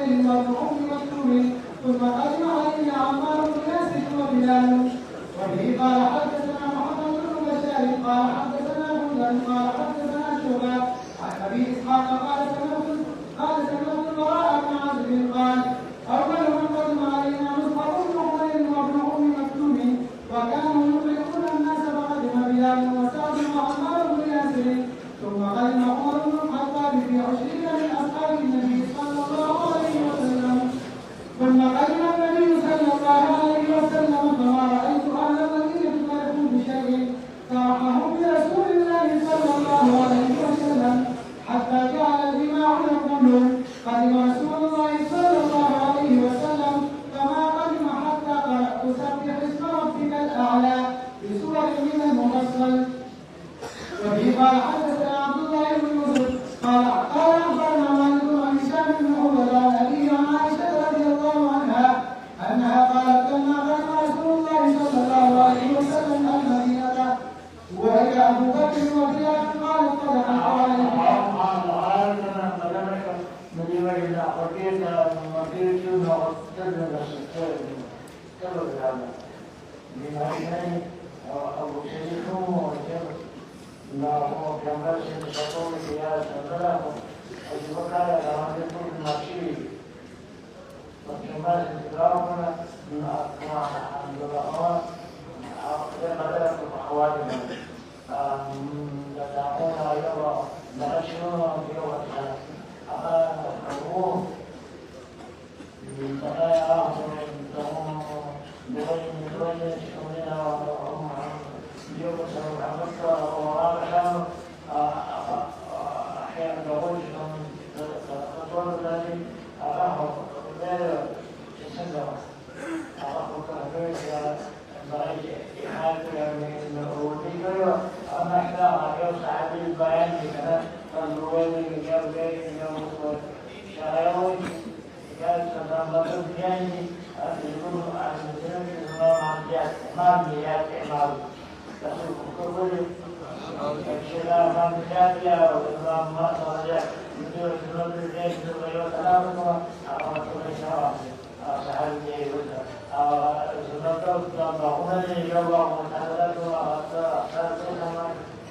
وابن أم مكتوم ثم قدم علينا عمار بن ياسر وبلال. وبه قال حدثنا محمد بن بشار قال حدثنا بندر قال حدثنا شعبة عن أبي إسحاق قال سمعت البراء بن عازب قال أول من قدم علينا مصعب بن عمير وابن أم مكتوم وكانوا يطلقون الناس فقدم بلال وسعد وعمار بن ياسر ثم قدم عمر بن الخطاب في 20 من أصحاب النبي صلى الله عليه وسلم. ثم قدم النبي صلى الله عليه وسلم فما رأيت أهل المدينة فرحوا بشيء فرحهم برسول الله صلى الله عليه وسلم حتى جعل الجماع يقولون قدم رسول الله صلى الله عليه وسلم فما قدم حتى قرأت سبح اسم ربك الأعلى بسورة من المفصل. وفي قال حدثنا عبد الله بن يوسف قال أخبرنا مالك عن هشام بن عروة عن أبيه عن عائشة رضي الله عنها أنها قالت لما قدم رسول الله صلى الله عليه وسلم المدينة وهي أبو بكر وبلال قالت فدخلت عليه. أبو شريف لا هو كمل شيء فيها سبلا أجبك على رمضان المشي وكمل سبلاهنا من أقوى عند الله أقدر بدر أخواتنا تدعونا يلا نعيشنا في وقتنا أبوه تلاقي تهم بغير شؤوننا يوم سنعمل وراء أحيانا نقول تطور ذلك أراهم لا يسنده أراهم كهذا بعيد إحاطة من الروتين أما إحنا يوسع هذه البيان كذا فالروين يجاب جاي يوم شهرين قال سنعمل يعني يقول عن الزمن ما ميات إعمال تقول الشيخ من جابيا وإمام مصر يدور في الجيش ويوسلامه أقول الشرع سهل يوسف سنتوب ضمن اليوم وتحدثوا أكثر سنة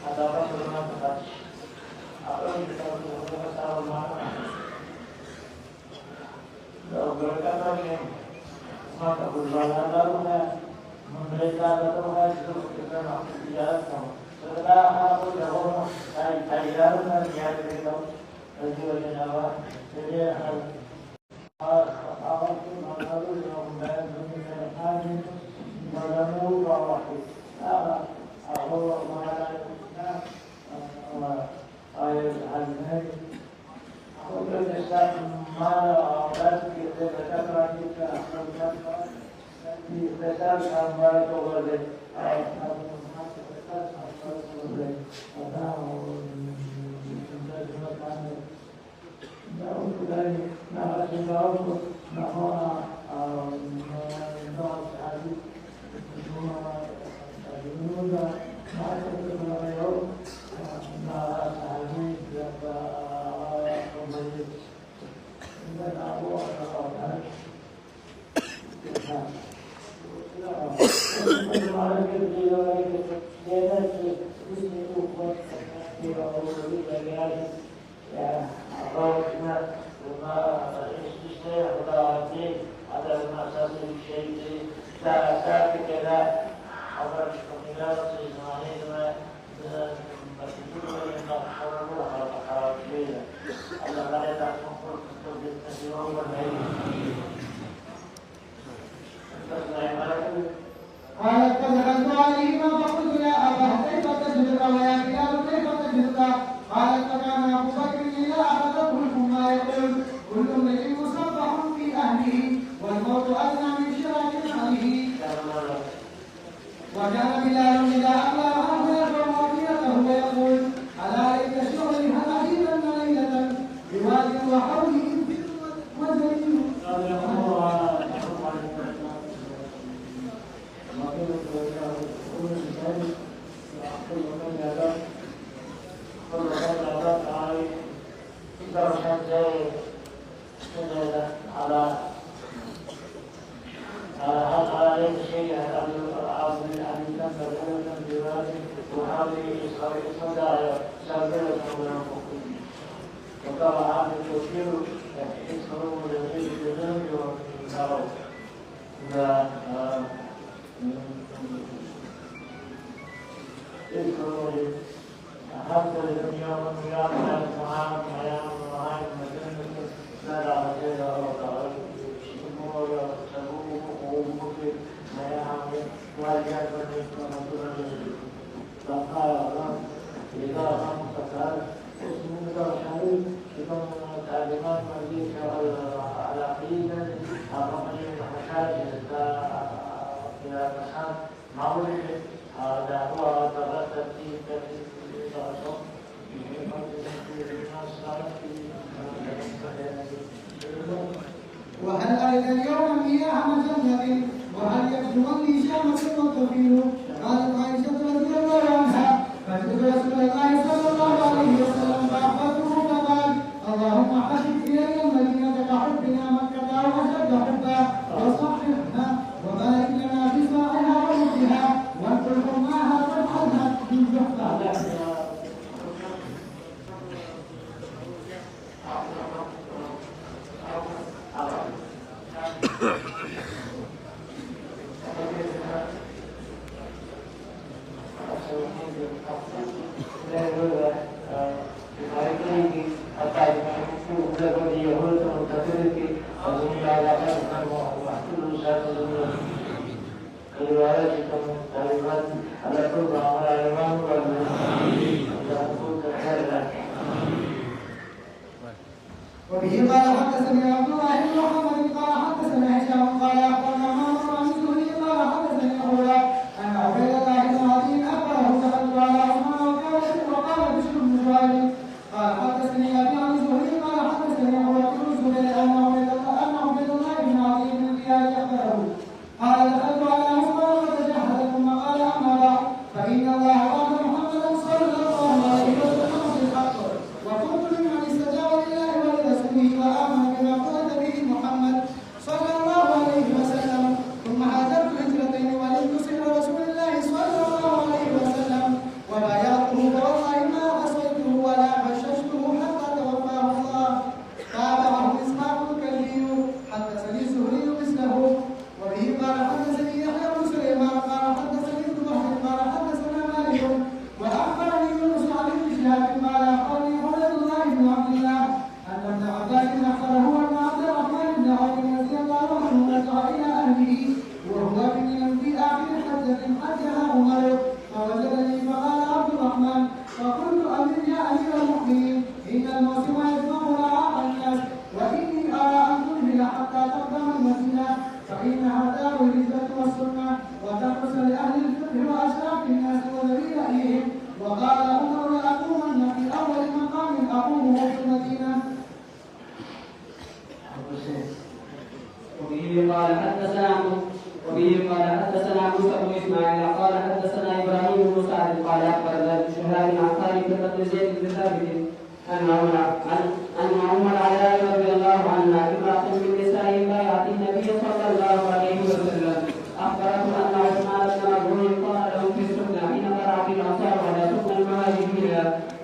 هذا رجل من فتش أقول لك لو بركاته ما تقول لا mereka berdoa untuk kita mengajar setelah aku jauh dari ajar dan dia beritahu tujuan awal jadi awal itu malu yang dan dunia hari malu awal aku malah ayat al-Nabi aku berdesak malah awal kita bercakap kita Besar sampai kepada ayat besar sampai kepada jauh dari narasi jauh bahwa hadis semua dunia masuk ke dalam narasi berapa kembali dan aku akan قالت فدخلت عليهما فقلت يا أبا كيف تجدك ويا بلال كيف تجدك؟ قالت فكان أبو بكر إذا أخذته الحمى يقول كل امرئ مصبح في أهله والموت أدنى من شراك نعله. وكان بلال إذا أملى وأهل يرفع وكيلته ويقول ألا ليت شغلي هل أجيبن ليلة بواد وحوله وزن هل عليك شيء أو من أن تنبغ بذلك وهذه صدايا سابقة من المخطئين وقال هذا التوكيل يسمعون للغيب بالذنب والمعروف يذكرون حتى الدنيا والقيامة الطعام حياة وهاي المجنة لا لا غير الله الأمور تبوء ومكر ما يعمل والجاد والمسلمين فقال الله إذا قام فقال اسمه الحبيب يكون تعليمات مزيد على عقيدة الرمي المحاجة إلى مسحات معروف هذا هو ترتيب الرسول وهل أرد اليوم مياه مجنة وهل يكتمني شمس وتفيد قالت عائشة رضي الله عنها فجئت رسول الله صلى الله عليه وسلم فأخبرته فقال اللهم حبب إلي المدينة كحبنا مكة أو أشد حبا وصححها وبارك لنا في ساعها ومدها وانقل معها فافعلها بالجحفة. وبه قال حدثني عبد الله بن محمد قال حدثنا هشام قال اخبرنا معمر عن الزهري قال حدثني عروه ان عبيد الله بن عدي اخبره دخلت على عثمان وقال بشر بن جويري قال حدثني ابي عن الزهري قال حدثني عروه بن الزبير ان عبيد الله بن عدي بن زياد اخبره قال دخلت على عثمان فتجهز ثم قال اما بعد فان الله وعد محمدا صلى الله عليه وسلم بالحق وكنت ممن استجاب لله ولرسوله وامن بما قلت به محمد صلى الله عليه وسلم ثم هاجرت هجرتين ولنصر رسول الله صلى الله عليه وسلم وبايعته فوالله ما عصيته ولا بششته حتى توفاه الله. تابعه اسحاق الكلبي حدثني الزهري مثله وبه قال حدثني يحيى بن سليمان قال حدثني ابن وهب قال حدثنا مالك واخبرني يونس عن ابن شهاب قال اخبرني عبد الله بن عبد الله ان ابن عباس اخبره ان عبد الرحمن بن عوف رضي الله عنه رجع الى اهله وهو في اخر حجه حجها عمر فوجدني فقال عبد الرحمن فقلت امن يا امير المؤمنين ان الموسم يجمع رعاء الناس واني ارى ان تنهي حتى تقدم المدينه فانها دار الهجره والسنه وتحرس لاهل الفقه واشراف الناس وذوي رايهم وقال عمر لاقومن في اول مقام اقومه في المدينه. وبه قال حدثنا موسى بن اسماعيل قال حدثنا ابراهيم بن سعد قال اخبرنا ابن شهاب عن خالد بن زيد بن ثابت ان عمر علي رضي الله عنها امراه من نساء بايعت النبي صلى الله عليه وسلم اخبرته ان عثمان بن مظعون قال لهم في السنه حين قرات الانصار ولا سكن المهاجرين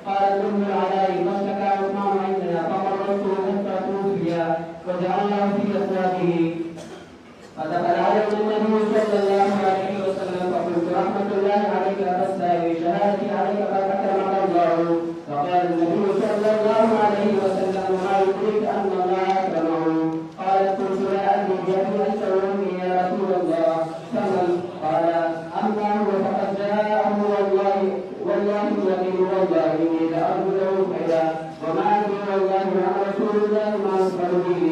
قالت ام العلاء فاشتكى عثمان عندنا فمررته حتى توفي وجعلناه في اسواقه فدخل عليه النبي صلى الله عليه وسلم فقلت رحمة الله عليك فاستوي شهادتي عليك قد أكرمك الله فقال النبي صلى الله عليه وسلم ما يدرك أن الله أكرمه قالت قلت لا أدري بأبي أنت وأمي يا رسول الله فمن قال أما هو فقد جاءه والله الذي والله إني لأرجو له خيرا وما أدري والله عن رسول الله ما يفعل به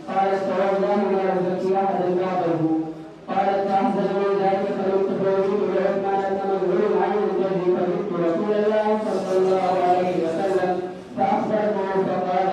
قالت فوالله لا أزكي أحدا بعده قالت فأحزن من ذلك فلم تفوجئ بعثمان بن مظعون عن الجد فجئت رسول الله صلى الله عليه وسلم فأخبرته فقال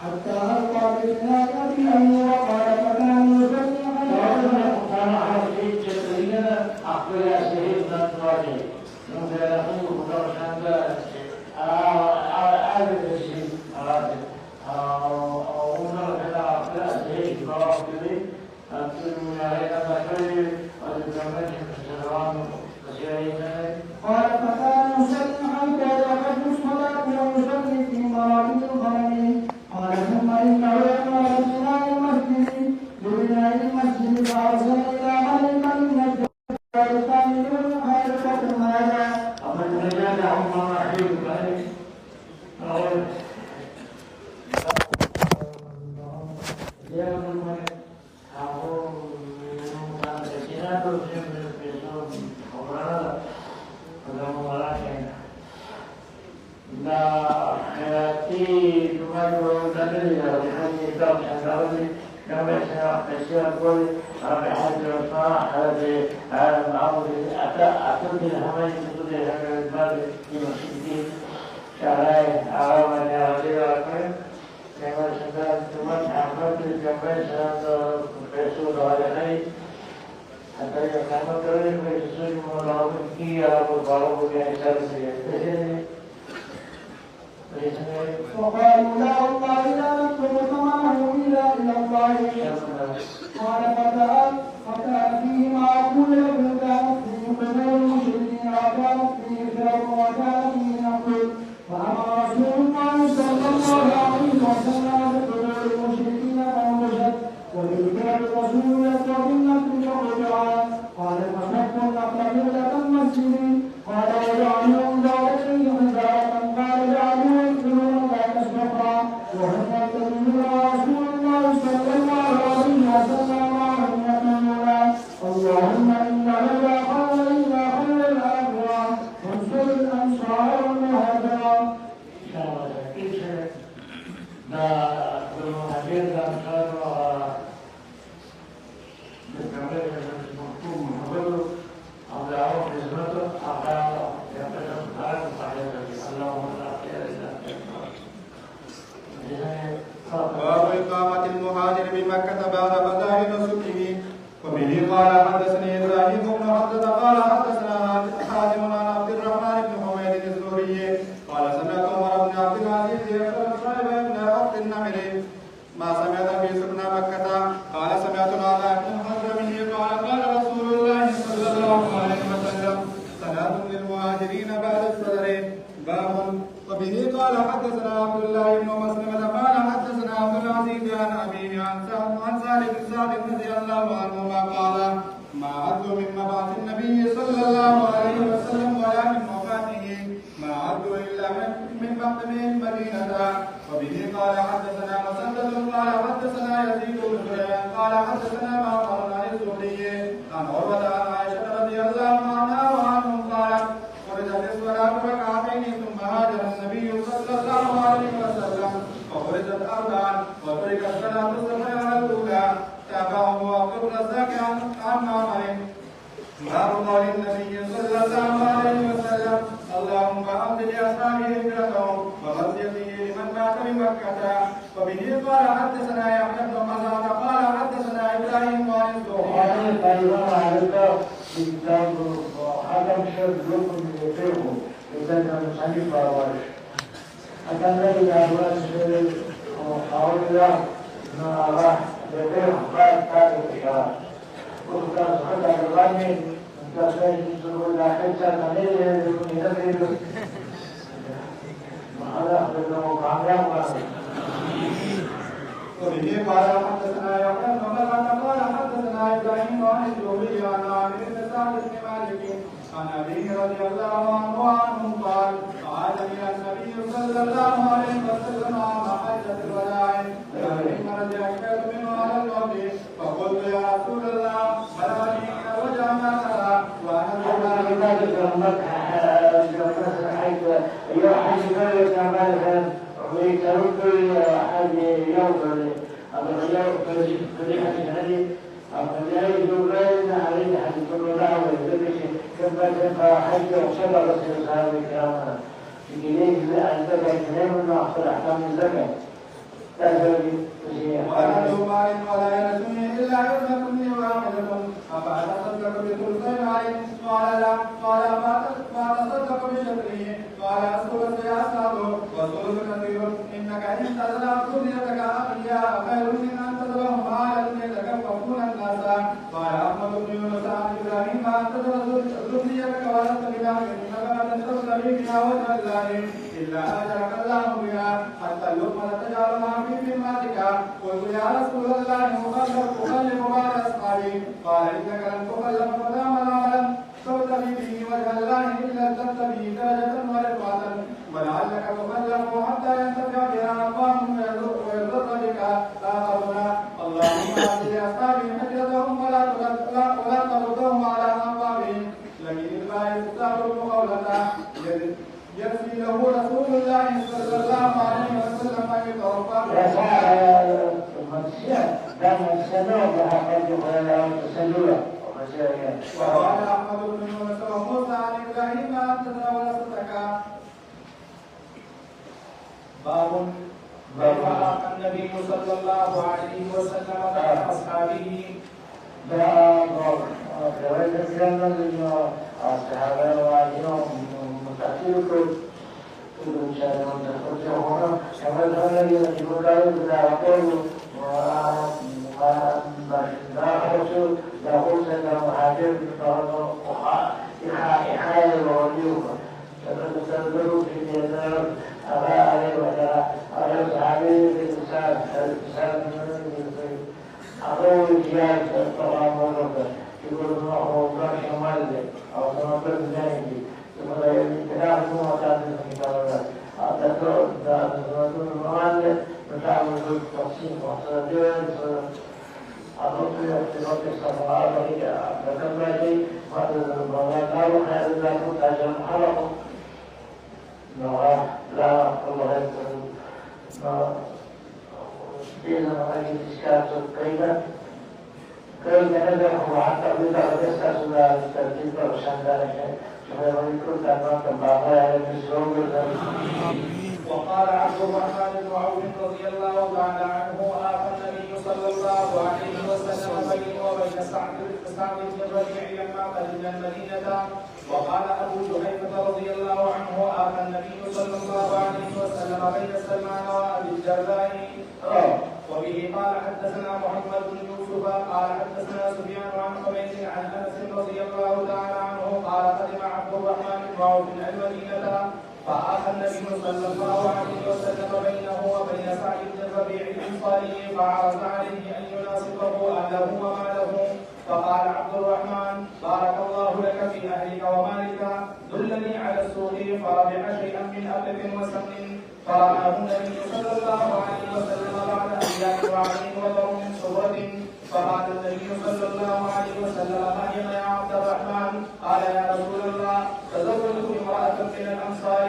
حتى ألقى بإسناد أبيه وقال فكان يصلي كان حرفي جسرية أقبل سيد نطوالي نوفي أخيه مدرشان أعرف الشيء أرادي ونرى كذا أقبل سيد برافضي أنتم علينا بخير وتتمنى السلام قال فكان يصلي حتى يقضي الصلاة ويصلي في مرابط الغنم قال ثم إنه يأمر ببناء المسجد فأرسل إلى ملك من الجبال يستعملون حارقة هذا أما النجاة هم مراحيل بهذه لا حياتي تمر تدريا لحد يوم حزاري يوم يشاء كل ربح الصراحة هذه الأمر أتمنى الهمين تدري هذا الباب في مسجد شعراي أعوان يا رجل أكرم كما شداد تمن أحمد الجمعي سنة فيسود على حتى يقام كريم فيسود مراقب كي أبو بارو بيحساب سيئة وقالوا لا والله لا نكتب ثمنه إلا إلى الله قال فكان فيه ما أقول لكم كانت فيه قبور المشركين وكانت فيه فرق وكان فيه نقل فأمر رسول الله صلى الله عليه وسلم بقبور المشركين فانبشت وبذكر الرسول يطلب النقل فقطعا قال فشق النقل قبلة المسجد قال وجعلوا ذلك حجارة قال جعلوا يدخلون ذلك سفرا وهم يتبعون رسول الله صلى الله عليه وسلم وهم يقولون اللهم إنه لا خير إلا خير الآخرة وانصر الأنصار والمهاجرة. باب إقامة المهاجر بمكة بعد فضائل نسكه. وبه قال حدثني إبراهيم بن حدث قال حدثنا حاتم عن عبد الرحمن بن حميد الزهري قال سمعت عمر بن عبد العزيز يسأل صاحب بن عبد النمر ما سمعت في سكنى مكة قال سمعت العلاء بن حضرمه قال قال رسول الله صلى الله عليه وسلم صلاة للمهاجرين بعد السفر. باب. وبه قال حدثنا عبد الله بن مسلمة قال حدثنا عبد العزيز عن أبيه عن سالم بن سعد رضي الله عنهما قال ما عدوا من مبعث النبي صلى الله عليه وسلم ولا من وفاته ما عدوا إلا من مقدمه المدينة. وبه قال حدثنا مسدد قال حدثنا يزيد بن سليمان قال حدثنا معمر عن الزهري عن عروة عن عائشة رضي الله عنها وعنهم قالت فرجت الصلاة ركعتين ثم هاجر النبي صلى الله عليه وسلم ففرجت أربعا وتركت صلاة الصبح على الأولى. تابعه عبد الرزاق عن معمر. باب قول النبي صلى الله عليه وسلم اللهم أمض لأصحابه هجرتهم وغزيته لمن مات بمكة. وبه قال حدثنا يحيى بن مسعود قال حدثنا إبراهيم عن الزهري كتاب حكم شرط لكم يفيقه إذا كان خليفة وارش أكان لدي أبواس وحاول الله ما راح يفيقه قال تاريخ إشارة وكان صحيح الغني كان سيجد الله حتى قليل يكون يدري وهذا أخذ كامياب وبه قال حدثنا يحيى بن مسعود قال حدثنا إبراهيم عن الزهري عن عامر بن سعد بن مالك عن أبيه رضي الله عنه وعنهم قال عادني النبي صلى الله عليه وسلم عام حجة الوداع فلما رجعت منه على الموت فقلت يا رسول الله بلغني إن الوجع ما ترى وأنا ويترد أحد يوم الغياب فريحة هذه أفضل يجبرين عليه حديث الله ويدرك كما تبقى حج وصلى رسول الله الكرام في جليل أن تبقى كلام من أخطر أحكام الزكاة وأنا ذو مال ولا يرثني إلا ابنة واحدة أفأتصدق بثلثي مالي؟ قال لا. قال ما تصدق بشطره؟ قال الثلث يا أستاذ والثلث كثير. إنك إن تزرع ذريتك أغنياء خير من أن تزرعهم عالة يتكففون الناس. قال أحمد بن يونس عن إبراهيم أن تزرع ذريتك ولست بباغٍ إنك لن تبتغي بها وجه الله إلا أجرك الله بها حتى اللقمة تجعلها في ذمتك. قلت يا رسول الله أخلف بعض أصحابي؟ قال إنك لن تخلف فدام لم تبتغي به وجه الله إلا ازددت به درجة ورفعة ولعلك تخلف حتى ينتفع بها أقوام ويضر بك آخرون. اللهم آت لأصحابي حجتهم ولا تردهم على أنقابهم. لكن البائس تستغرب قولته يكفي له رسول الله صلى الله عليه وسلم أن يتوفى. وقال أحمد بن يونس وموسى عن إبراهيم أن تتناول صدقك. باب رفع النبي صلى الله عليه وسلم عن أصحابه. وقال عبد الرحمن بن عوف رضي الله تعالى عنه آخى النبي صلى الله عليه وسلم بيني وبين سعد بن الربيع لما قدمنا المدينة. وقال أبو جحيفة رضي الله عنه آخى النبي صلى الله عليه وسلم بين سلمان وأبي الدرداء. وبه قال حدثنا محمد بن يوسف قال حدثنا سفيان عن حميد عن أنس رضي الله تعالى عنه قال قدم عبد الرحمن بن عوف المدينة فآخى النبي صلى الله عليه وسلم بينه وبين سعد بن الربيع الأنصاري فعرض عليه أن يناصبه أهله وماله. فقال عبد الرحمن بارك الله لك في أهلك ومالك دلني على السوق فربع شيئا من أبل وسمن. فرآه النبي صلى الله عليه وسلم بعد أيام وعين وضر من صورة. فقال النبي صلى الله عليه وسلم ما هي يا عبد الرحمن؟ قال يا رسول الله تزوجت امرأة من الأنصار.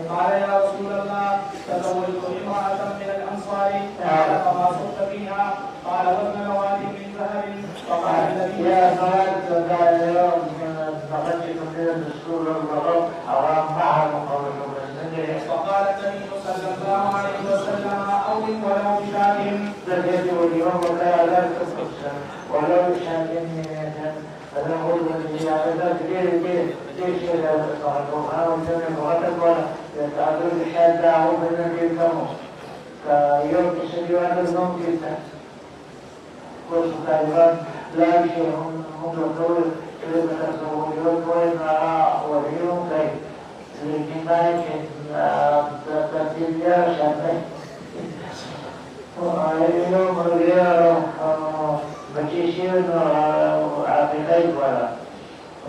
قال يا رسول الله تزوجت امرأة من الأنصار قال فما صدت فيها؟ قال وزن نواة من ذهب فقال النبي يا صلاة ذا اليوم نقلت من الدستور والغضب حرام معها مقابل المسلمين. فقال النبي صلى الله عليه وسلم أو ولو بشاة. زكاة واليوم وكان لا تقصر ولو بشاة فنقول الذي عبدت ليش لا تصحبها وجميع مغتب ولا يتعذر بشاة دعوه بالنبي الكمو كيوم تسليوان النوم جدا والسكايبان لا شيء هم يقول كلمة الزوجيون وين وريون كي لكن ترتيب يا شابه ويوم الغيار بتشيشين وعقيدين ولا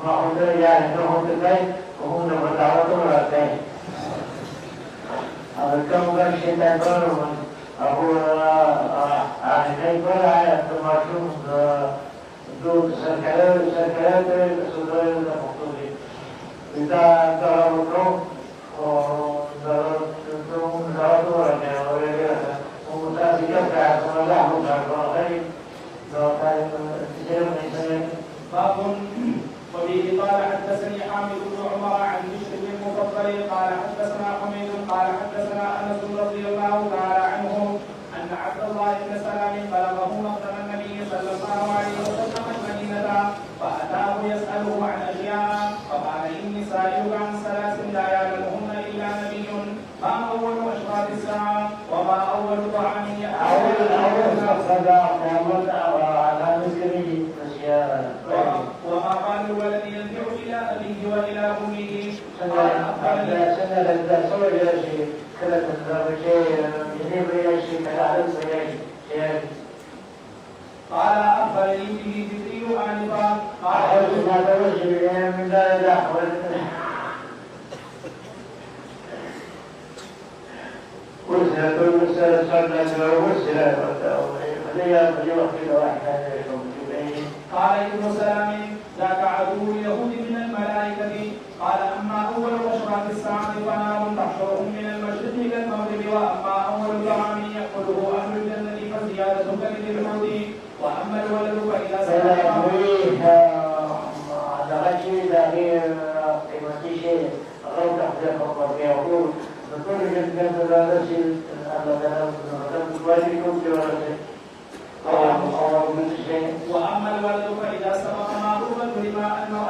ما هم يعني هم تكين وهم نبضعوا ولا كين كم قال شيء تقولون أقول عقيدين ولا تماشون دول سكرات سوداء المقصودين إذا ضربوا ضربوا رجع ولا ومتابعة ولا هم غير باب وبه قال حدثني حامد بن عمر عن بشر المفضل قال حدثنا حميد قال حدثنا انس رضي الله تعالى عنه ان عبد الله بن سلام بلغه مقدم النبي صلى الله عليه وسلم المدينه فاتاه يساله عن اشياء فقال اني سائلك عن ثلاث لا يعلمهن الا نبي ما اول اشراط الساعه وما اول طعام وما قال الولد يرجع الى ابيه والى امه قال اخبرني به جبريل انفا قال قال ابن سلام ذاك عدو اليهود من الملائكة. قال أما أول أشراط الساعة فنار تحشرهم من المشرق إلى المغرب وأما أول طعام يأكله أهل الجنة فزيادة كبد الموت وأما الولد فإذا سلم وأما الولد فإذا سبق معروفا بما أنه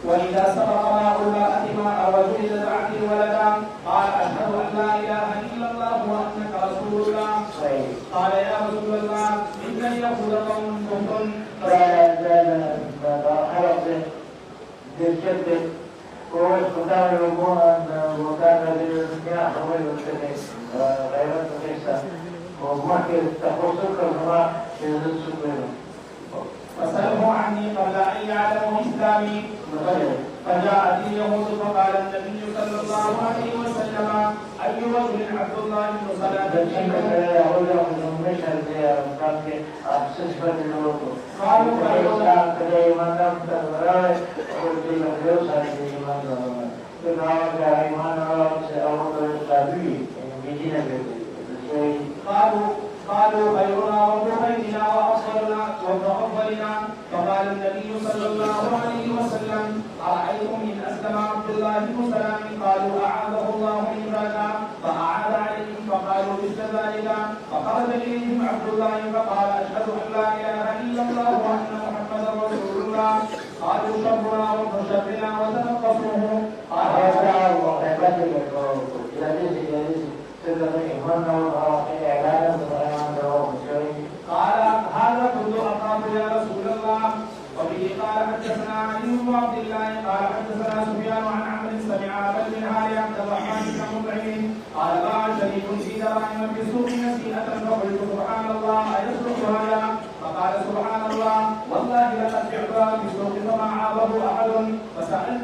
وإذا سبق ماء المرأة ماء الرجل لدعت ولدا قال أشهد أن لا إله إلا الله وأنك رسول الله. قال يا رسول الله إن اليهود قوم كفر فسأله عني قبل أن يعلموا إسلامي. فجاءت اليهود فقال النبي صلى الله عليه وسلم أي رجل عبد الله بن سلام قالوا خيرنا وابن خيرنا وأفضلنا وابن أفضلنا. فقال النبي صلى الله عليه وسلم أرأيتم إن أسلم عبد الله بن سلام قالوا أعاذه الله من ذاك فأعاد عليهم فقالوا مثل ذلك. فخرج إليهم عبد الله فقال أشهد أن لا إله إلا الله وأن محمدا رسول الله. قالوا شرنا وابن شرنا وتنقصوه. قال هذا كل أخاف يا رسول الله. وبه قال حدثنا علي بن عبد الله قال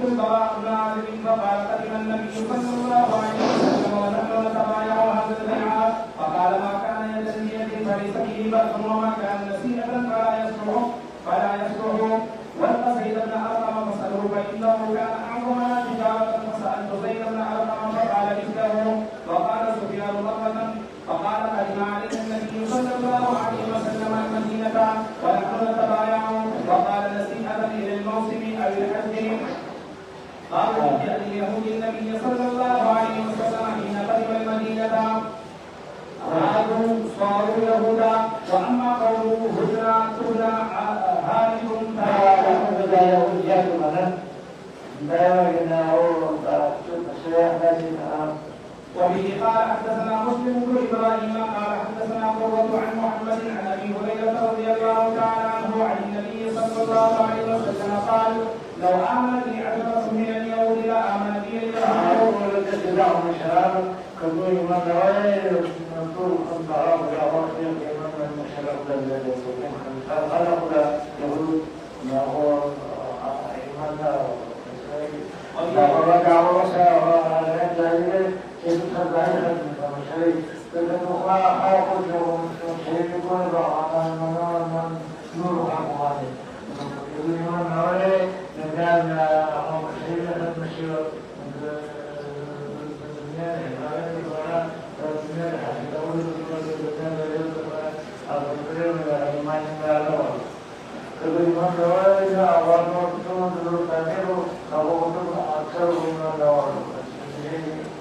البراء بن عازب فقال قدم النبي صلى الله عليه وسلم ونحن نتبايع هذا البيع فقال ما كان يد بيد فليس به بأس وما كان نسيئة فلا يصلح والق زيد بن أرقم فسأله فإنه كان أعظمنا تجارة فسألت زيد بن أرقم فقال مثله وقال سفيان مرة فقال قدم علينا النبي صلى الله عليه وسلم المدينة ونحن نتبايع وقال نسيئة إلى الموسم أو الحج قالوا يأتي اليهود النبي صلى الله عليه وسلم حين قدم المدينة عادوا صاروا يهودا واما قوله هدنا تهنا هالك فلا يهود جاءوا مثلا دائما وبه قال حدثنا مسلم بن ابراهيم قال حدثنا قرة عن محمد عن ابي هريره رضي الله تعالى عنه عن النبي صلى الله عليه وسلم قال لو امن بي عشرة من اليهود لامن بي اليهود لهم شرابا كبير من غير منصور الضعاف الى وقت من المشرب الذي يكون خلق يهود ما هو ايماننا ورجع ورسى وعلى ذلك يدخل بعيدا من المشرب فإنه خلق المشرب يكون نور حقه يقول من غير كان مشرب المشرب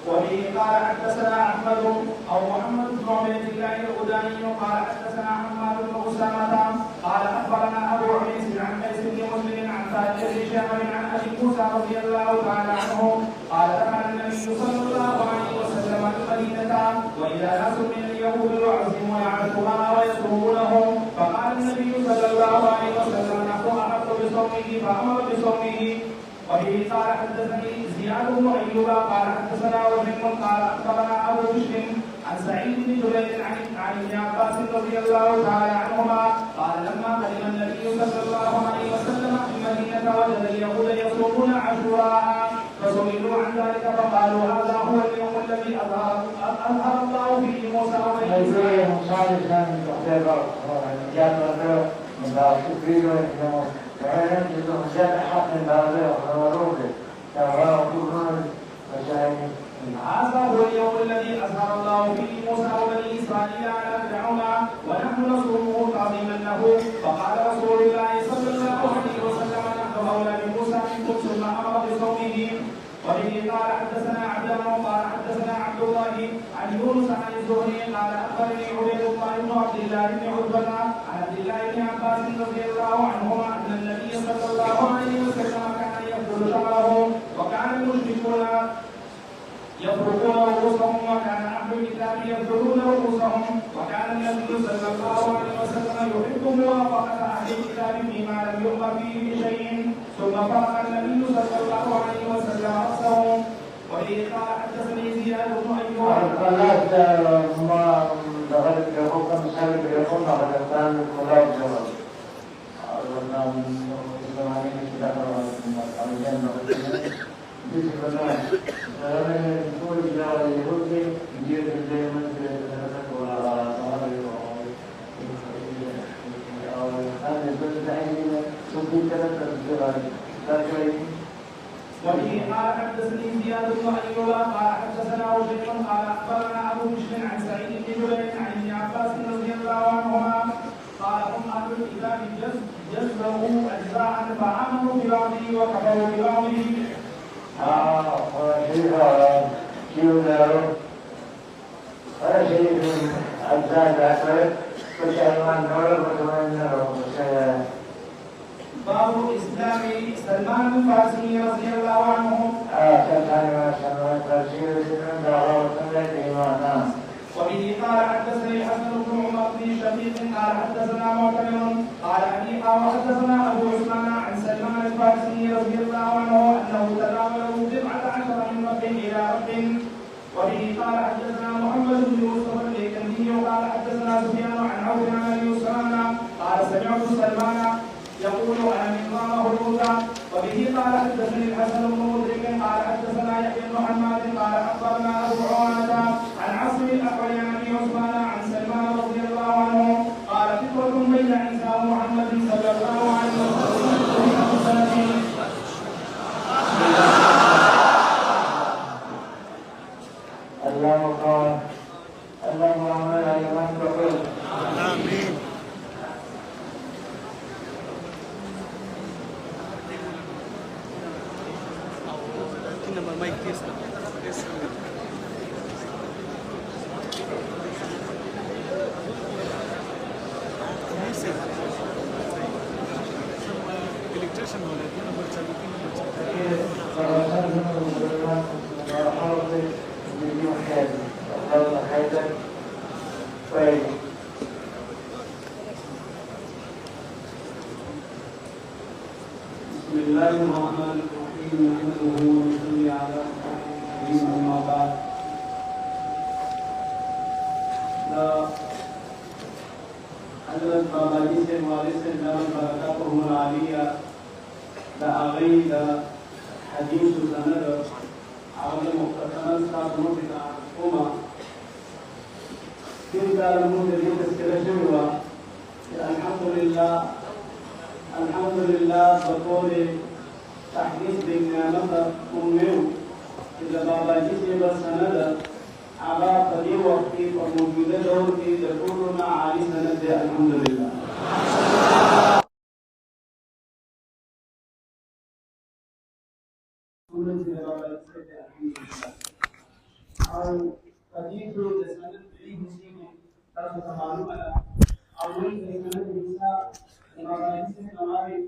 وبه قال حدثنا احمد او محمد بن عبيد الله الغداني قال حدثنا حماد بن اسامه قال اخبرنا ابو عيسى عن قيس بن مسلم عن ثابت بن شهاب عن ابي موسى رضي الله تعالى عنه قال دخل النبي صلى الله عليه وسلم المدينه واذا ناس من اليهود يعزم ويعرفها ويصومونهم فقال النبي صلى الله عليه وسلم نحن احق بصومه فامر بصومه. وبه قال حدثني زياد بن ايوب قال حدثنا وهب قال اخبرنا ابو بشر عن سعيد بن جبير عن ابن عباس رضي الله تعالى عنهما قال لما قدم النبي صلى الله عليه وسلم في المدينه وجد اليهود يصومون عاشوراء فسئلوا عن ذلك فقالوا هذا هو اليوم الذي اظهر الله فيه موسى هذا هو اليوم الذي أظهر الله فيه موسى وبني إسرائيل على فرعون ونحن نصومه تعظيما له فقال رسول الله صلى الله عليه وسلم نحن أولى بموسى منكم ثم أمر بصومه. وبه قال حدثنا عبدان قال حدثنا عبد الله عن يونس عن الزهري قال أخبرني عبيد الله بن عبد الله بن عتبة عن عبد الله بن عباس رضي الله عنهما أن النبي صلى الله عليه وسلم كان يبذل شعره وكان المشركون يفرقون رؤوسهم وكان أهل الكتاب يبذلون رؤوسهم وكان النبي صلى الله عليه وسلم يحب موافقة أهل الكتاب فيما لم يؤمر فيه بشيء ثم فرق النبي صلى الله عليه وسلم رأسه. وبه قال حدثني زياد بن ايوب الخلاص ما دخلت يقول كم سنة يقول ما بدأتان كلاب جوال أردنا من زمانين كتاب الأرجان بقية بسبنا أنا نقول جوال يهودي جيد الدائما في الهدف ولا صار أو هذا البلد عندنا سبي ثلاثة جوال لكن وبه قال حدثني زياد بن ايوب قال حدثنا وشيخ قال اخبرنا ابو بشر عن سعيد بن جبير عن ابن عباس رضي الله عنهما قال هم اهل الكتاب جزبوا اجزاء فامنوا ببعضه وكفروا ببعضه. شيء باب اسلام سلمان الفارسي رضي الله عنه. وبه قال حدثني حسن بن عمر بن شقيق قال حدثنا معتمر قال حديثا وحدثنا ابو عثمان عن سلمان الفارسي رضي الله عنه انه تناوله 17 من رب الى رب. وبه قال حدثنا محمد بن يوسف البيكندي قال حدثنا سفيان عن عوف عن ابي عثمان قال سمعت سلمان يقول انا من قامه الهدى. وبه قال حدثني الحسن بن بسم الله الرحمن الرحيم نحمده ونصلي على محمد أما بعد حضرت باباجی سے والد سے دار برکاتهم العالیہ دا آغی دا حدیث و سند آغی مختصراً ساتھ موٹی دا قوما تین تعلمون دلیل تذکرہ شروع الحمدللہ بطور تحدیث بنعمت امیو کہ باباجی سے بسند آغا قدیم وقتی اور موجودہ دور کی دکولنا عالی سند دے الحمدللہ اور قدیم جو سند دی حصی میں طرف معلوم ہے اول سند حصہ باباجی سے ہمارے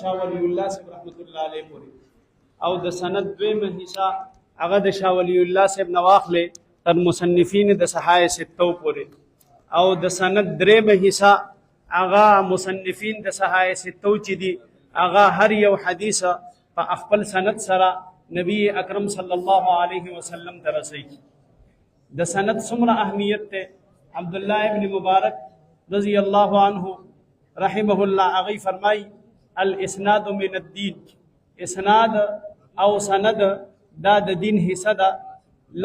شاہ ولی اللہ سے رحمۃ اللہ علیہ پوری او د سند دویم حصہ هغه د شاه ولی الله صاحب نواخله تر مصنفین د صحائح ستو پورې او د سند درېمه حصہ هغه مصنفین د صحائح ستو چې دي هغه هر یو حدیث په خپل سند سره نبی اکرم صلی الله علیه وسلم ته رسي د سند څومره اهمیت ته عبد الله ابن مبارک رضی الله عنه رحمه الله هغه فرمای الاسناد من الدین اسناد او سند دا د دین حصہ دا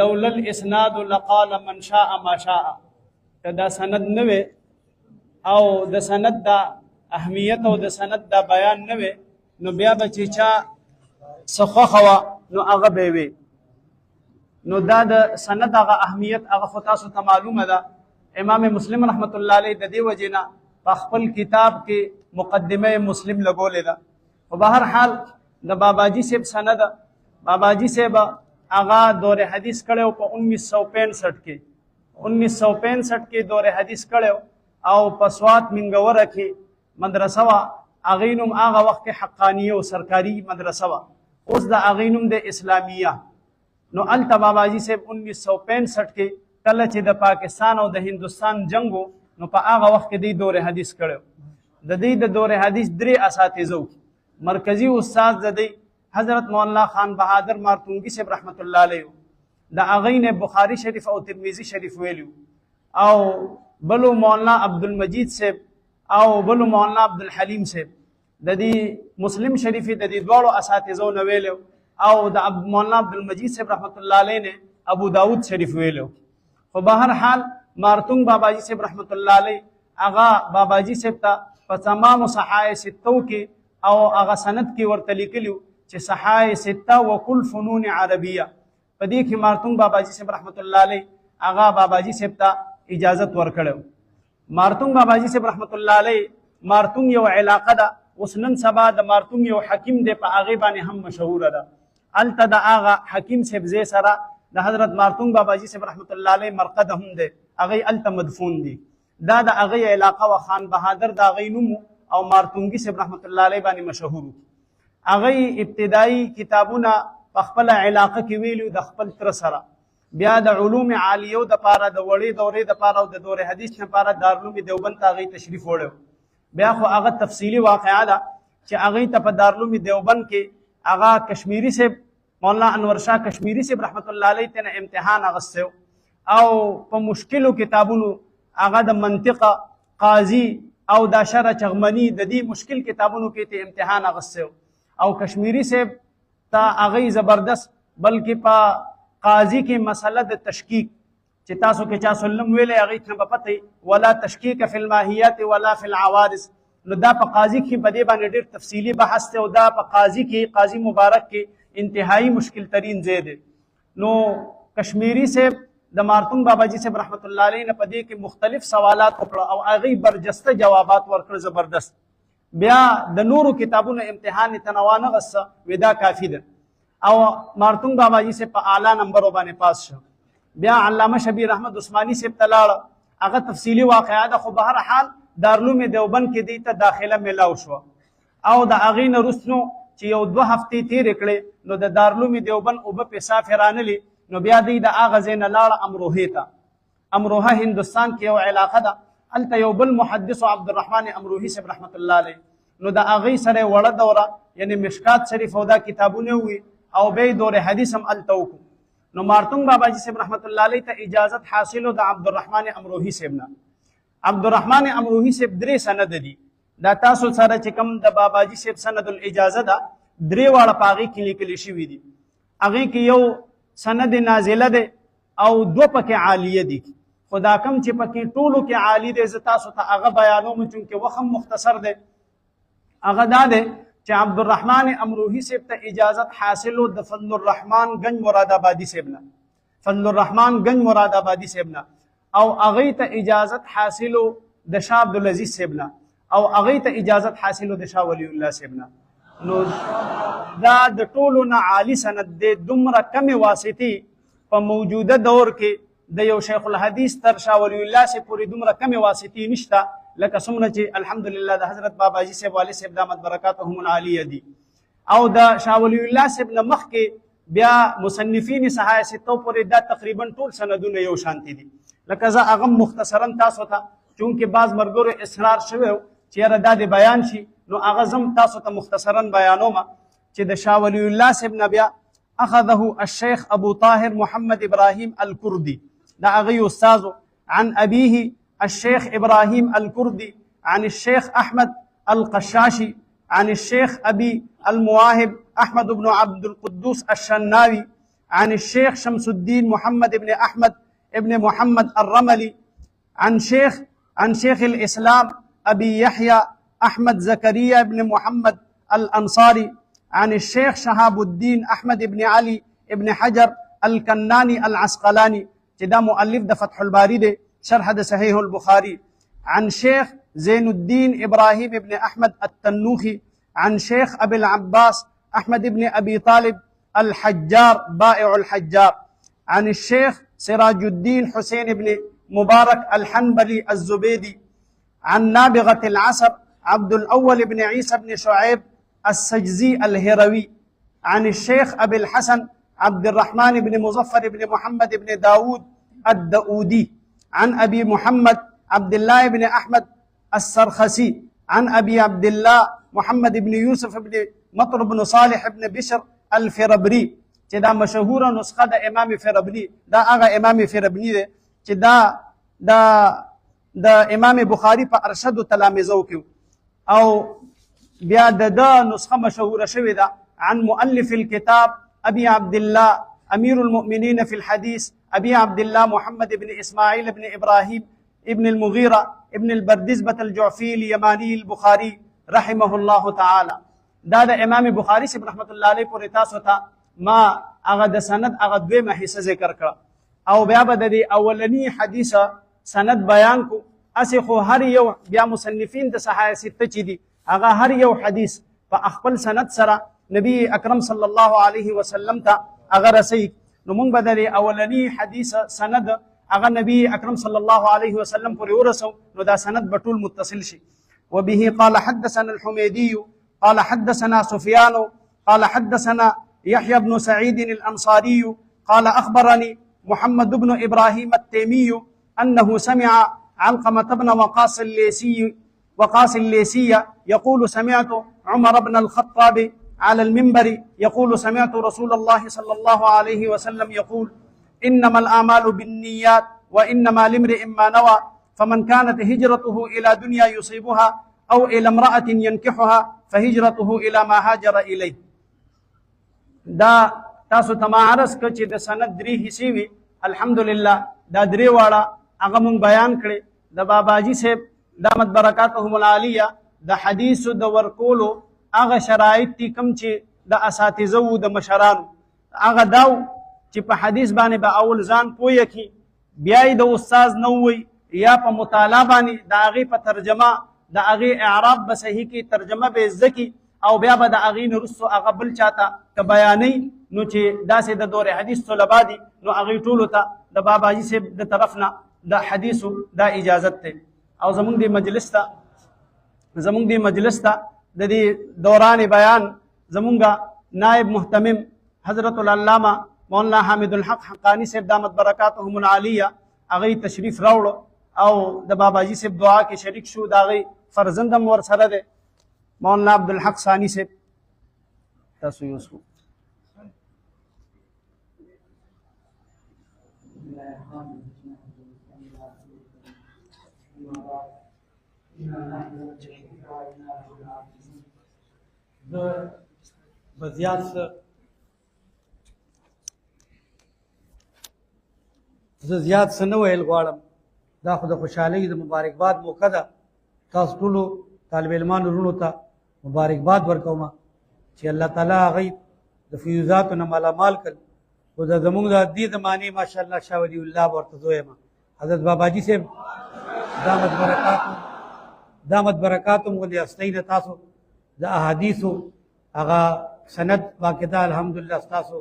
لولا الاسناد لقال من شاء ما شاء دا سند نوے او د سند دا اهمیت او د سند دا بیان نوے نو بیا بچی چا سخوا نو هغه به وي نو دا د سند هغه اهمیت هغه تاسو ته معلومه ده امام مسلم رحمت الله علیه د دې وجنه په خپل کتاب کې مقدمه مسلم لګولې ده او بهر حال د باباجی صاحب سند باباجی صاحب آغا دور حدیث کړو په 1965 کې 1965 کې دور حدیث کړو او په سوات منګوره کې مدرسه وا اغینم آغا وخت حقانیه او سرکاري مدرسه وا اوس د اغینم د اسلامیه نو الته باباجی صاحب 1965 کې کله چې د پاکستان او د هندستان جنگو نو په هغه وخت کې د دور حدیث کړو د دې د دور حدیث درې اساتذو مرکزی استاد د حضرت مولانا خان بہادر مارتونگی صاحب رحمت اللہ علیہ دا اغین بخاری شریف او ترمذی شریف ویلو او بلو مولانا عبد المجید صاحب او بلو مولانا عبد الحلیم صاحب د دې مسلم شریف د دې دوړو اساتذو نو ویلو او د مولانا عبد المجید صاحب رحمت اللہ علیہ نے ابو داود شریف ویلو خو بہر حال مارتونگ باباجی صاحب رحمت اللہ علیہ اغا باباجی صاحب تا په تمام صحائح ستو کې او اغا سند کې ورته لیکلو چې صحائح سته وکل فنون عربیه په دې کې مارتونگ باباجی صاحب رحمت الله علیه اغا باباجی صاحب ته اجازت ورکړو مارتونگ باباجی صاحب رحمت الله علیه مارتونگ یو علاقه ده وسنن سبا د مارتونگ یو حکیم دی په هغه باندې هم مشهور ده الته د اغا حکیم صاحب زی سره د حضرت مارتونگ باباجی صاحب رحمت الله علیه مرقد هم دی هغه الته مدفون دی دا د هغه علاقه و خان بهادر دا غینوم او مارتونگی صاحب رحمت الله علیه باندې مشهور هغه ابتدایي کتابونه په خپل علاقه کې ویلو د خپل تر سره بیا د علوم عالیه د پاره د وړې دورې د پاره او د دورې حدیث نه پاره دارالعلوم دیوبند ته هغه تشریف وړو بیا خو هغه تفصیلی واقعا ده چې هغه ته په دارالعلوم دیوبند کې هغه کشمیری صاحب مولانا انور شاه کشمیری صاحب رحمت الله علیه ته امتحان اغستو او په مشکلو کتابونو هغه د منطق قاضی او د شرع چغمنی د دې مشکل کتابونو کې ته امتحان اغستو او کشمیری صاحب تا هغه زبردست بلکې په قاضی کې مسله د تشکیک چې تاسو کې چا سلم ویلې هغه ته په پته ولا تشکیک فی الماهیات ولا فی العوارض نو دا په قاضی کې په دې باندې ډېر تفصیلی بحث ته او دا په قاضی کې قاضی مبارک کې انتهایی مشکل ترین ځای دی نو کشمیری صاحب د مارتونگ باباجی صاحب رحمت الله علیه نه په دې کې مختلف سوالات وکړه او هغه برجسته جوابات ورکړ زبردست بیا د نورو کتابونو امتحان تنوانه غسه ودا کافی ده او مارتون بابا جی سے په اعلی نمبر باندې پاس شو. بیا علامه شبیر احمد عثماني سے تلاړ، هغه تفصیلی واقعات خو به هر حال دارالعلوم دیوبند کې دی ته داخله ملاو شو او د هغې نه وروستو چې یو 2 هفتې تېرې کړې نو د دارالعلوم دیوبند اوبه په صاف رانلې نو بیا دوی د هغه ځای نه لاړه امروهې ته. امروهه هندوستان کې یو علاقه ده، هلته یو بل محدث عبدالرحمن امروهي صاحب رحمت الله علیه نو د هغې سره وړه دوره یعنی مشکات شریف او دا کتابونه وي او بیا دور حدیث هم هلته وکړو. نو مارتون بابا جی صاحب رحمت الله علیه ته اجازت حاصلو د عبدالرحمن امروهي صاحب نه. عبدالرحمن امروهي صاحب 3 سند دي، دا تاسو سره چې کوم د بابا جی صاحب سند الاجازه ده 3 واړه په هغې کې لیکل شوي دي. هغې کې یو سند نازله ده او 2 پکې عالیه دي، خو دا کوم چې پکې ټولو کې عالی دی زه تاسو ته هغه بیانوم چونکې وخت هم مختصر دی. هغه دا دی چې عبدالرحمن امروهي صاحب ته اجازت حاصلو د فضل الرحمن گنج مراد آبادي صاحب نه، فضل الرحمن گنج مراد آبادي صاحب نه، او هغې ته اجازت حاصلو د شاه عبدالعزیز صاحب نه، او هغې ته اجازت حاصلو د شاه ولی الله صاحب نه. نو دا د ټولو نه عالی سند دی. دومره کمې واسطې په موجوده دور کې د یو شیخ الحدیث تر شاه ولی الله صاحب پورې دومره کمې واسطې نشته لکه څومره چې الحمدلله د حضرت بابا جي صاحب والد صاحب دامت برکاتهم العالیه دي. او د شاه ولی الله صاحب نه مخکې بیا مصنفین صحایه ستو پورې دا تقریبا ټول سندونه یو شانتي دي. لکه زه هغه مختصرا تاسو ته چونکې بعض ملګرو اصرار شوی چې یاره دا د بیان شي نو هغه زم تاسو ته مختصرا بیانوم چې د شاه ولی الله صاحب نه بیا اخذه الشيخ ابو طاهر محمد ابراهيم الكردي، دا هغه استاذ عن ابيه الشيخ ابراهيم الكردي عن الشيخ احمد القشاشي عن الشيخ ابي المواهب احمد بن عبد القدوس الشناوي عن الشيخ شمس الدين محمد بن احمد ابن محمد الرملي عن شيخ الاسلام ابي يحيى احمد زكريا بن محمد الانصاري عن الشيخ شهاب الدين احمد بن علي بن حجر الكناني العسقلاني چې دا مؤلف د فتح الباری دی شرح د صحیح البخاري. عن شيخ زين الدين ابراهيم بن احمد التنوخي عن شيخ ابي العباس احمد بن ابي طالب الحجار بائع الحجار عن الشيخ سراج الدين حسين بن مبارك الحنبلي الزبيدي عن نابغة العصر عبد الأول بن عيسى بن شعيب السجزي الهروي عن الشيخ أبي الحسن عبد الرحمن بن مظفر بن محمد بن داود الدؤودي عن أبي محمد عبد الله بن أحمد السرخسي عن أبي عبد الله محمد بن يوسف بن مطر بن صالح بن بشر الفربري چې دا مشهوره نسخه د امام فربري، دا هغه امام فربري دی چې د امام بخاري په ارشد تلامذو کې او بیا د نسخه مشهوره شوې ده عن مؤلف الكتاب ابي عبد الله امير المؤمنين في الحديث ابي عبد الله محمد بن اسماعيل بن ابراهيم ابن المغيرة ابن البردزبة الجعفي اليماني البخاري رحمه الله تعالى. دا د امام بخاري صاحب رحمت الله علیه پورې تاسو ته ما هغه د سند هغه دویمه حصه ذکر کړه او بیا به د اولنی حدیثه سند بیان کو. اسی خو هر یو بیا مصنفین د صحایه سته چې دي هغه هر یو حدیث په خپل سند سره نبی اکرم صلی الله علیه وسلم ته هغه رسي. نو موږ به د اولنی حدیثه سند هغه نبی اکرم صلی الله علیه وسلم پورې ورسو نو دا سند به ټول متصل شي. وبه قال حدثنا الحميدي قال حدثنا سفيان قال حدثنا يحيى بن سعيد الأنصاري قال أخبرني محمد بن إبراهيم التيمي أنه سمع علقمة بن وقاص الليسي يقول سمعت عمر بن الخطاب على المنبر يقول سمعت رسول الله صلى الله عليه وسلم يقول إنما الأعمال بالنيات وإنما لامرئ ما نوى فمن كانت هجرته إلى دنيا يصيبها أو إلى امرأة ينكحها فهجرته إلى ما هاجر إليه. دا تاسو ته ما عرض کړ چې د سند 3 حصې وي. الحمدلله دا 3 واړه هغه مونږ بیان کړي. د باباجي صاحب دامت برکاتهم العالیه د حدیثو د ورکولو هغه شرایط دي کوم چې د اساتذو د مشرانو هغه داو چې په حدیث باندې به اول ځان پوهه کی بیا د استاد نو وي یا په مطالعه باندې د هغې په ترجمه د هغې اعراب به صحیح کی ترجمه به زده کی او بیا به د هغې نه وروستو هغه بل چاته که بیانوي نو چې داسې د دور حدیث طلبا دي نو هغوی ټولو ته د باباجي صاحب د طرف نه د حدیثو دا اجازت دی. او زمونږ دې مجلس ته د دې دوران بیان زمونږ نائب محتمم حضرت العلامه مولانا حامد الحق حقانی صاحب دامت برکاتهم العالیه هغوی تشریف راوړو او د باباجي صاحب دعا کې شریک شو. د هغوی فرزند هم ورسره دی مولانا عبدالحق ثاني صاحب. تاسو یوسو زه زیات څه نه ویل غواړم. دا خو د خوشحالۍ د مبارکباد موقع ده. تاسو ټولو طالب علمانو وروڼو ته مبارکباد ورکوم چې الله تعالی هغوی د فیوزاتو نه مالامال کړل. خو د زمونږ د دې زمانې ماشاءالله شاه ولی الله به ورته زوی یم حضرت باباجي صاحب دامت برکاتم غوندې هستۍ نه تاسو د احادیثو هغه سند واقعه الحمدلله ستاسو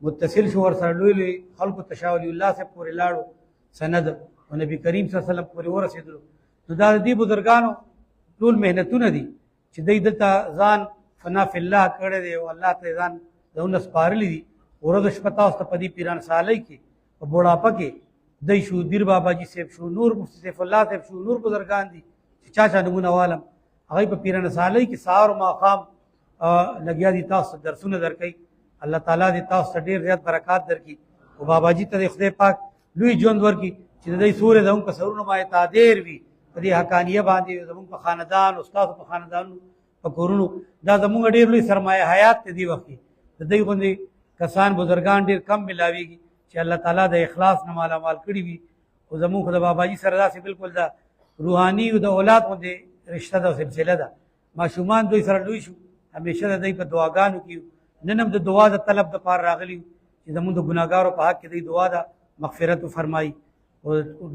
متصل شو ورسره لوی خلکو ته شاه ولی الله صاحب پورې لاړو سند او نبی کریم صلی الله علیه وسلم پورې ورسېدلو. نو دا د دې بزرګانو ټول محنتونه دي چې دوی دلته ځان فنا فی الله کړی دی او الله ته ځان ځانونه سپارلی دي. ورځ شپه تاسو ته په دې پیران سالۍ کې په بوډاپه کې دی شو دیر باباجي صاحب شو نور مفتی سیف الله صاحب شو نور بزرګان دي چې چا نمونه والم هغوی په پیران سالۍ کې سهار و ماښام لګیا دي تاسو درسونه درکوي. الله تعالی دې تاسو ته ډېر زیات برکات درکړي او باباجي ته د خدای پاک لوی ژوند ورکړي چې د دوی سورې زموږ په سرونو باندې تادیر وي په دې حقانیه باندې زموږ په خاندان استادو په خاندانو په کورونو دا زموږ ډېر لوی سرمایه حیات دی دې وخت کې. د دوی غوندې کسان بزرګان ډېر کم ملاویږي چې الله تعالی د اخلاص نه مالامال کړي وي. او زموږ خو د باباجي سره داسې بالکل د روحاني او د اولاد غوندې رشته ده او سلسله ده. ماشومان دوی سره لوی شو همیشه د دوی په دعاګانو کې نن هم د دعا د طلب دپاره راغلي چې زموږ د ګناهګارو په حق کې دوی دعا ده مغفرت وفرمایي. او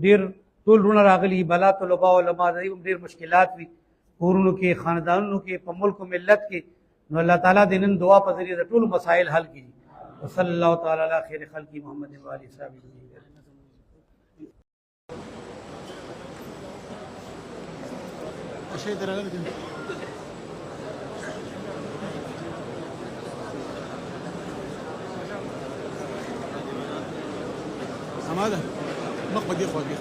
ډېر ټول وروڼه راغلي بلا طلبا علما د دوی هم ډېر مشکلات وي کورونو کې خاندانونو کې په ملک و ملت کې. نو الله تعالی د نن دعا په ذریعه د ټولو مسایل حل کړي. وصلی الله تعالی علی خیر خلق محمد و آله وصحبه اجمعین. حماده نقبه دي اخواتي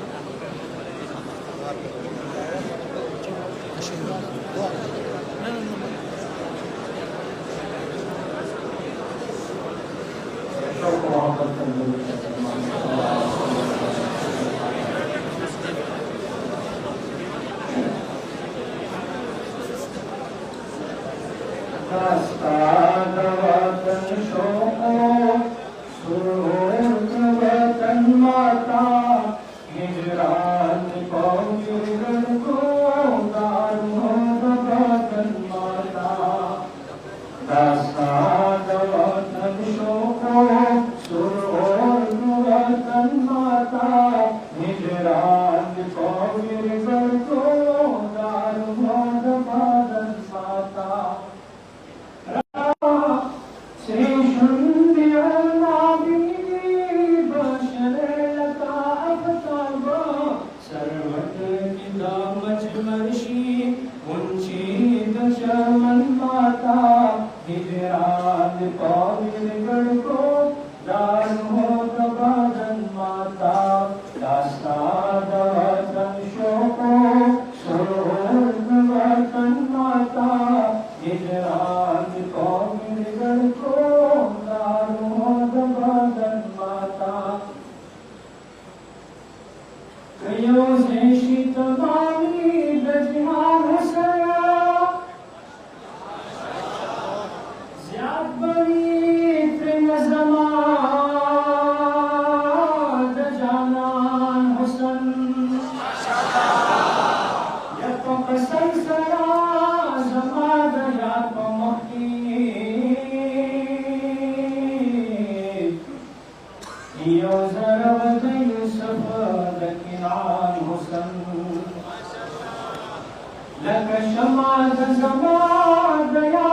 لك شمعة زمان يا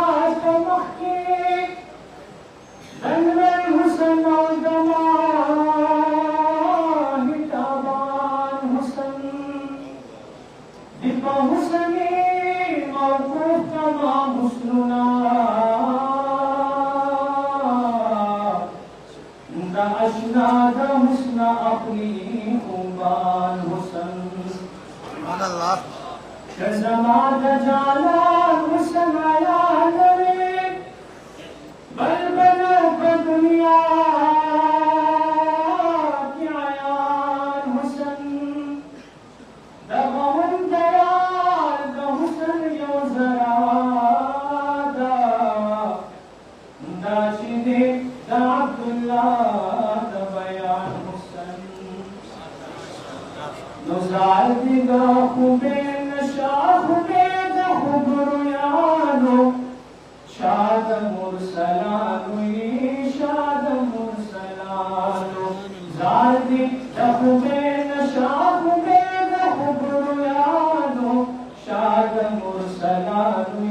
مخي अशना द हुस्न अपनी खुबान हुस्न अल्लाह शज़मा द जालान हुस्न आया नवे बलबलों को दुनिया की आयान हुस्न दगहुन दयाल द हुस्न यो जरादा दाशिदे द अब्दुल्लाह द बयान हुस्न नुज़ारती द खुबे नशा खुबे द खुबरुयानो शाद मुरसलानो शाद मुरसलानो ज़ारती द खुबे नशा खुबे द खुबरुयानो शाद मुरसलानो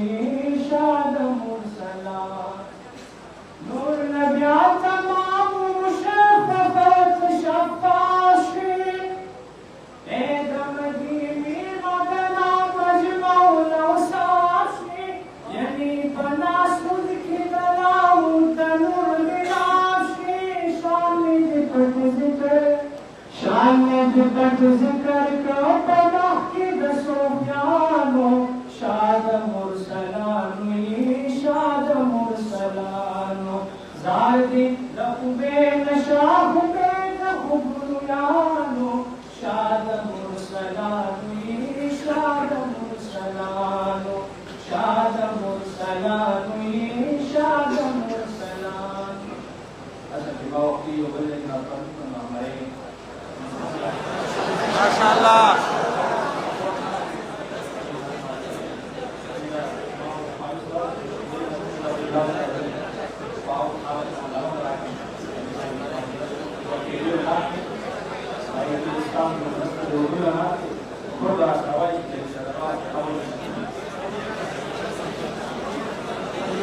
शाद मुरसलानो नूर नबिया तमाम मुशफ़क़त शफ़ाशी एदमदी मदना मजमऊल उसाशी यानी बना सुद की दलाऊ तनूर बिलाशी शान जिपट जिक्र को पदा की दसोफियानो शाद मुरसलानो शाद मुरसलानो ज़ारदी लखुबे नशा खुबे खुबरुयानो शाद मुरसलानो शाद मुरसलानो शाद मुरसलानो शाद मुरसलानो असल दिमागी वगैरह ना करना हमारे माशाअल्लाह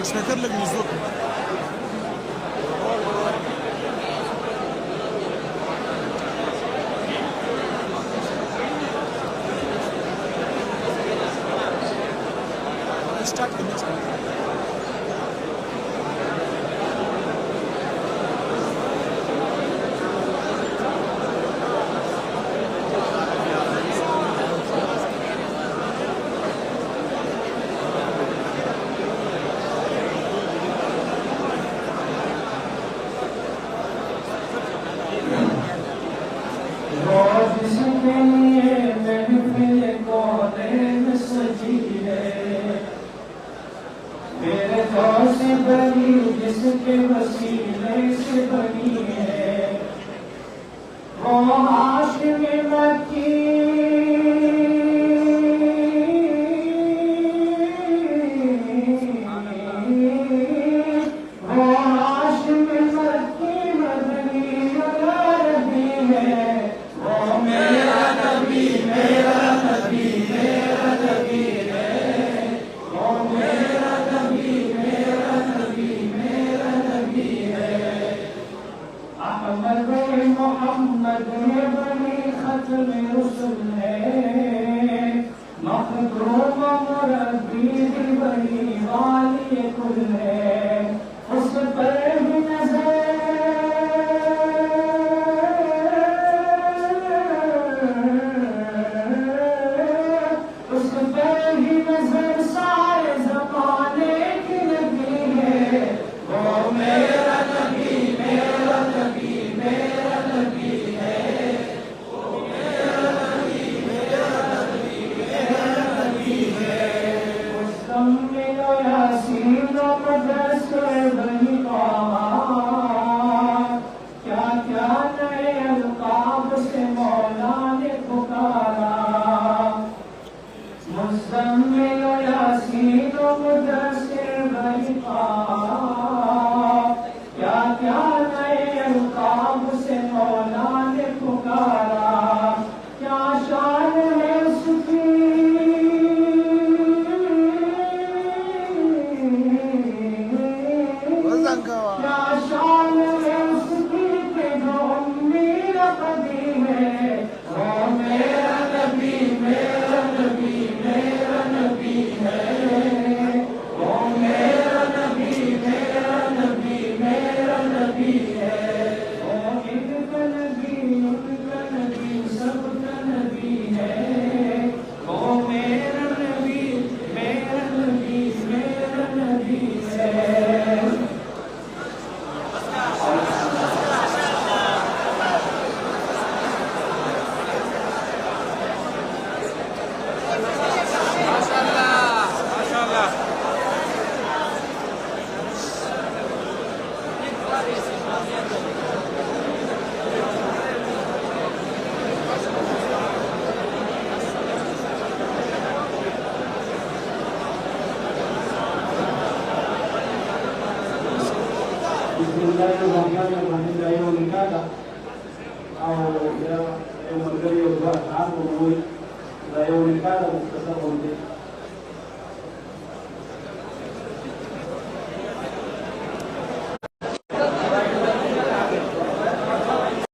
مش فاكر لك من الزوق start the next one. जिसके वसीले से बनी है वो आशिक़ मक्की वो आशिक़ मक्की मदनी अरबी है वो मेरा नबी मेरा नबी मेरा नबी है वो मेरा नबी मेरा नबी अहमद मोहम्मद बनी खत्म रुसूल है मखदूम मुरब्बी बनी वाली कुल है उस पर भी नजर उस पर भी नजर सारे ज़माने की लगी है वो मेरा नबी मेरा नबी मेरा नबी है वो मेरा नबी मेरा नबी मेरा नबी है मुज़म्मिल या لا يوم كان من يوم كذا أو يوم الجري والبحث عنه لا يوم كذا مختصر